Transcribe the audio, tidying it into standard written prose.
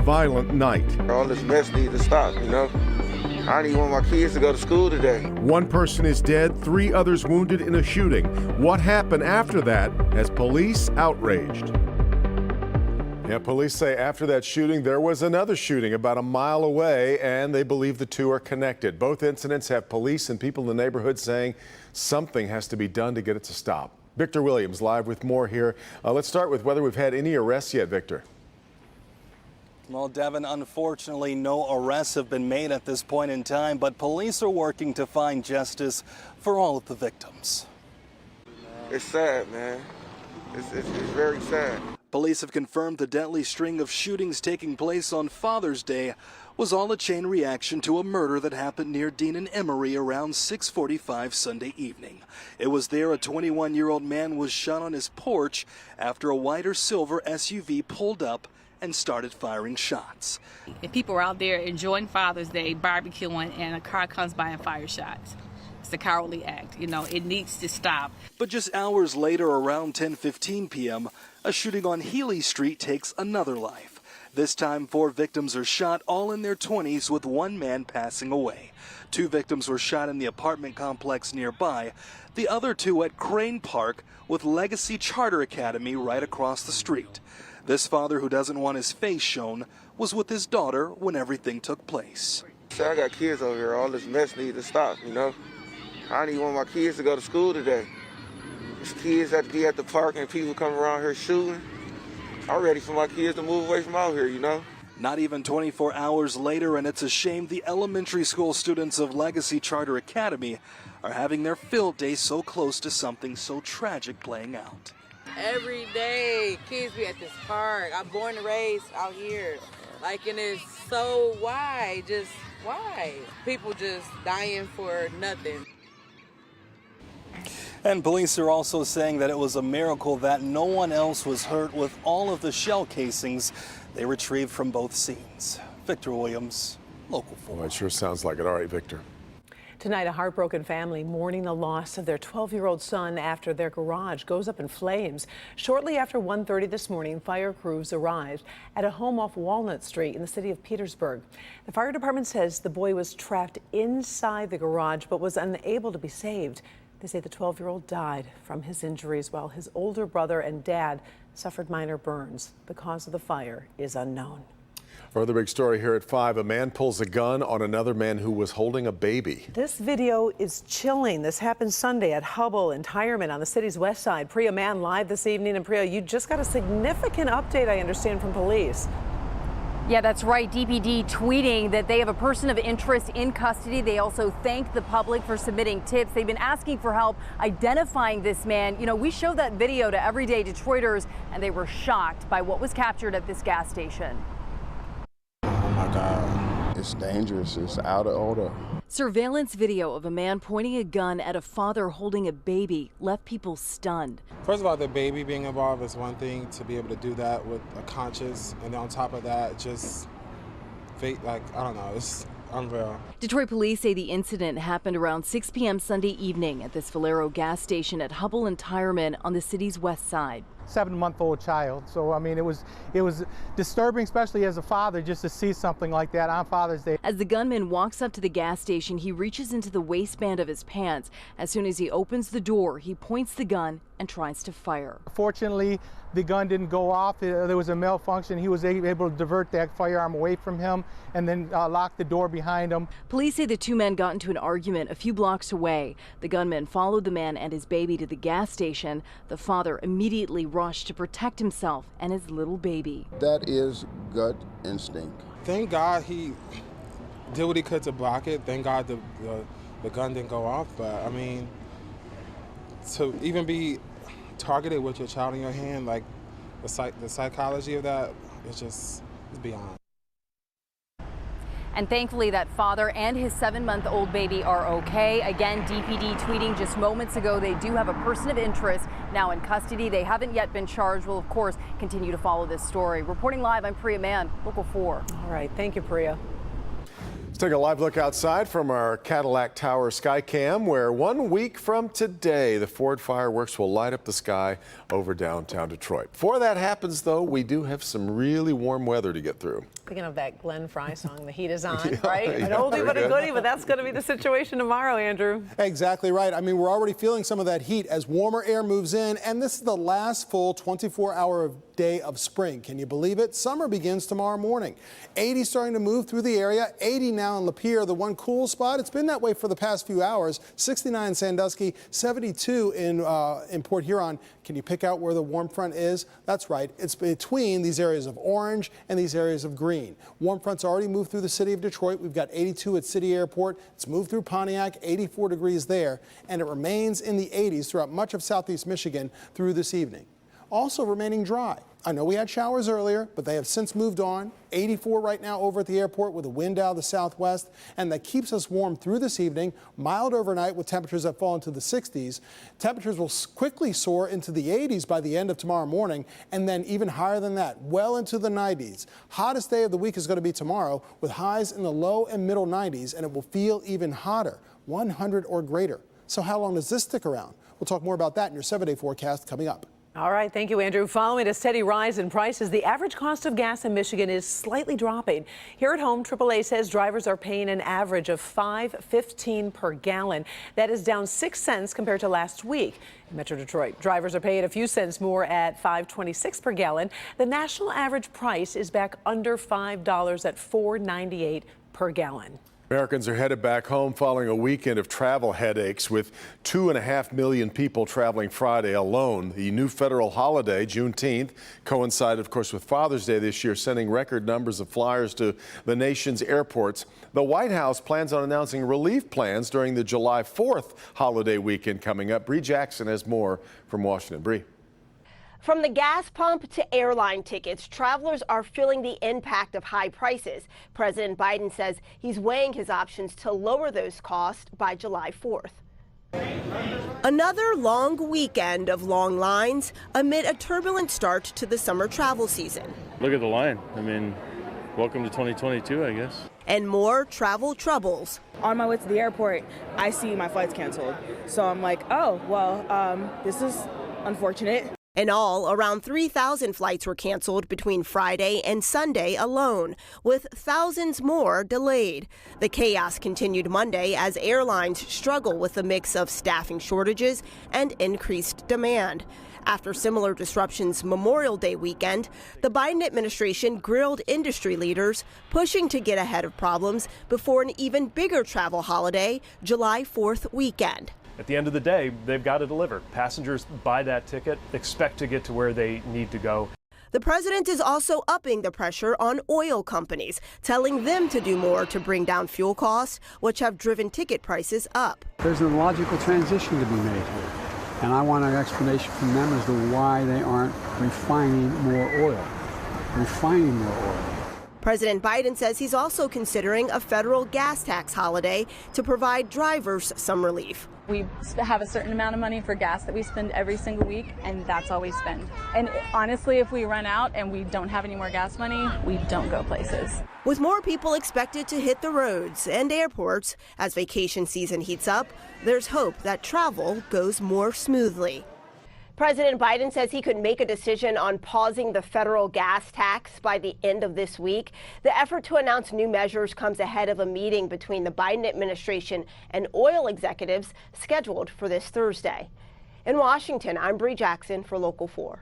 violent night. All this mess needs to stop, you know? I don't even want my kids to go to school today. One person is dead, 3 others wounded in a shooting. What happened after that has police outraged? Yeah, police say after that shooting, there was another shooting about a mile away, and they believe the two are connected. Both incidents have police and people in the neighborhood saying something has to be done to get it to stop. Victor Williams live with more here. Let's start with whether we've had any arrests yet, Victor. Well, Devin, unfortunately, no arrests have been made at this point in time, but police are working to find justice for all of the victims. It's sad, man. It's very sad. Police have confirmed the deadly string of shootings taking place on Father's Day was all a chain reaction to a murder that happened near Dean and Emery around 6:45 Sunday evening. It was there a 21-year-old man was shot on his porch after a white or silver SUV pulled up and started firing shots. If people are out there enjoying Father's Day, barbecuing, and a car comes by and fires shots, it's a cowardly act. You know, it needs to stop. But just hours later, around 10:15 p.m., a shooting on Healy Street takes another life. This time, 4 victims are shot, all in their 20s, with 1 man passing away. 2 victims were shot in the apartment complex nearby, the other 2 at Crane Park with Legacy Charter Academy right across the street. This father, who doesn't want his face shown, was with his daughter when everything took place. So I got kids over here. All this mess needs to stop, you know? I don't even want my kids to go to school today. These kids have to be at the park and people come around here shooting. I'm ready for my kids to move away from out here, you know? Not even 24 hours later, and it's a shame the elementary school students of Legacy Charter Academy are having their field day so close to something so tragic playing out. Every day, kids be at this park. I'm born and raised out here. Like, and it's so why? Just why? People just dying for nothing. And police are also saying that it was a miracle that no one else was hurt with all of the shell casings they retrieved from both scenes. Victor Williams, Local 4. Well, it sure sounds like it. All right, Victor. Tonight, a heartbroken family mourning the loss of their 12-year-old son after their garage goes up in flames. Shortly after 1:30 this morning, fire crews arrived at a home off Walnut Street in the city of Petersburg. The fire department says the boy was trapped inside the garage but was unable to be saved. They say the 12-year-old died from his injuries while his older brother and dad suffered minor burns. The cause of the fire is unknown. Our other big story here at 5, a man pulls a gun on another man who was holding a baby. This video is chilling. This happened Sunday at Hubble and Tireman on the city's west side. Priya Mann live this evening. And Priya, you just got a significant update, I understand, from police. Yeah, that's right. DPD tweeting that they have a person of interest in custody. They also thanked the public for submitting tips. They've been asking for help identifying this man. You know, we showed that video to everyday Detroiters, and they were shocked by what was captured at this gas station. Oh my God, it's dangerous. It's out of order. Surveillance video of a man pointing a gun at a father holding a baby left people stunned. First of all, the baby being involved is one thing, to be able to do that with a conscience, and on top of that, just fake, like, I don't know, it's unreal. Detroit police say the incident happened around 6 p.m. Sunday evening at this Valero gas station at Hubble and Tireman on the city's west side. 7-month-old child. So, I mean, it was disturbing, especially as a father, just to see something like that on Father's Day. As the gunman walks up to the gas station, he reaches into the waistband of his pants. As soon as he opens the door, he points the gun and tries to fire. Fortunately, the gun didn't go off. There was a malfunction. He was able to divert that firearm away from him and then lock the door behind him. Police say the 2 men got into an argument a few blocks away. The gunman followed the man and his baby to the gas station. The father immediately rushed to protect himself and his little baby. That is gut instinct. Thank God he did what he could to block it. Thank God the gun didn't go off. But I mean, to even be targeted with your child in your hand, like the psychology of that, it's beyond. And thankfully that father and his 7-month-old baby are okay. Again, DPD tweeting just moments ago they do have a person of interest now in custody. They haven't yet been charged. We'll, of course, continue to follow this story. Reporting live, I'm Priya Mann, Local 4. All right. Thank you, Priya. Let's take a live look outside from our Cadillac Tower Skycam, where 1 week from today, the Ford fireworks will light up the sky over downtown Detroit. Before that happens, though, we do have some really warm weather to get through. Thinking of that Glenn Frey song, The Heat is On, right? An oldie but a goodie, but that's going to be the situation tomorrow, Andrew. Exactly right. I mean, we're already feeling some of that heat as warmer air moves in, and this is the last full 24-hour day of spring. Can you believe it? Summer begins tomorrow morning. 80 starting to move through the area. 80 now in Lapeer, the one cool spot. It's been that way for the past few hours. 69 in Sandusky, 72 in Port Huron. Can you pick out where the warm front is? That's right. It's between these areas of orange and these areas of green. Warm front's already moved through the city of Detroit. We've got 82 at City Airport. It's moved through Pontiac, 84 degrees there, and it remains in the 80s throughout much of southeast Michigan through this evening. Also remaining dry. I know we had showers earlier, but they have since moved on. 84 right now over at the airport with a wind out of the southwest, and that keeps us warm through this evening. Mild overnight with temperatures that fall into the 60s. Temperatures will quickly soar into the 80s by the end of tomorrow morning, and then even higher than that, well into the 90s. Hottest day of the week is going to be tomorrow with highs in the low and middle 90s, and it will feel even hotter, 100 or greater. So how long does this stick around? We'll talk more about that in your 7-day forecast coming up. All right, thank you, Andrew. Following a steady rise in prices, the average cost of gas in Michigan is slightly dropping. Here at home, AAA says drivers are paying an average of $5.15 per gallon. That is down 6 cents compared to last week. In Metro Detroit, drivers are paying a few cents more at $5.26 per gallon. The national average price is back under $5 at $4.98 per gallon. Americans are headed back home following a weekend of travel headaches, with 2.5 million people traveling Friday alone. The new federal holiday, Juneteenth, coincided, of course, with Father's Day this year, sending record numbers of flyers to the nation's airports. The White House plans on announcing relief plans during the July 4th holiday weekend coming up. Bree Jackson has more from Washington. Bree. From the gas pump to airline tickets, travelers are feeling the impact of high prices. President Biden says he's weighing his options to lower those costs by July 4th. Another long weekend of long lines amid a turbulent start to the summer travel season. Look at the line. I mean, welcome to 2022, I guess. And more travel troubles. On my way to the airport, I see my flight's canceled. So I'm like, oh, well, this is unfortunate. In all, around 3,000 flights were canceled between Friday and Sunday alone, with thousands more delayed. The chaos continued Monday as airlines struggle with a mix of staffing shortages and increased demand. After similar disruptions Memorial Day weekend, the Biden administration grilled industry leaders, pushing to get ahead of problems before an even bigger travel holiday, July 4th weekend. At the end of the day, they've got to deliver. Passengers buy that ticket, expect to get to where they need to go. The president is also upping the pressure on oil companies, telling them to do more to bring down fuel costs, which have driven ticket prices up. There's a logical transition to be made here, and I want an explanation from them as to why they aren't refining more oil. President Biden says he's also considering a federal gas tax holiday to provide drivers some relief. We have a certain amount of money for gas that we spend every single week, and that's all we spend. And honestly, if we run out and we don't have any more gas money, we don't go places. With more people expected to hit the roads and airports as vacation season heats up, there's hope that travel goes more smoothly. President Biden says he could make a decision on pausing the federal gas tax by the end of this week. The effort to announce new measures comes ahead of a meeting between the Biden administration and oil executives scheduled for this Thursday. In Washington, I'm Bree Jackson for Local 4.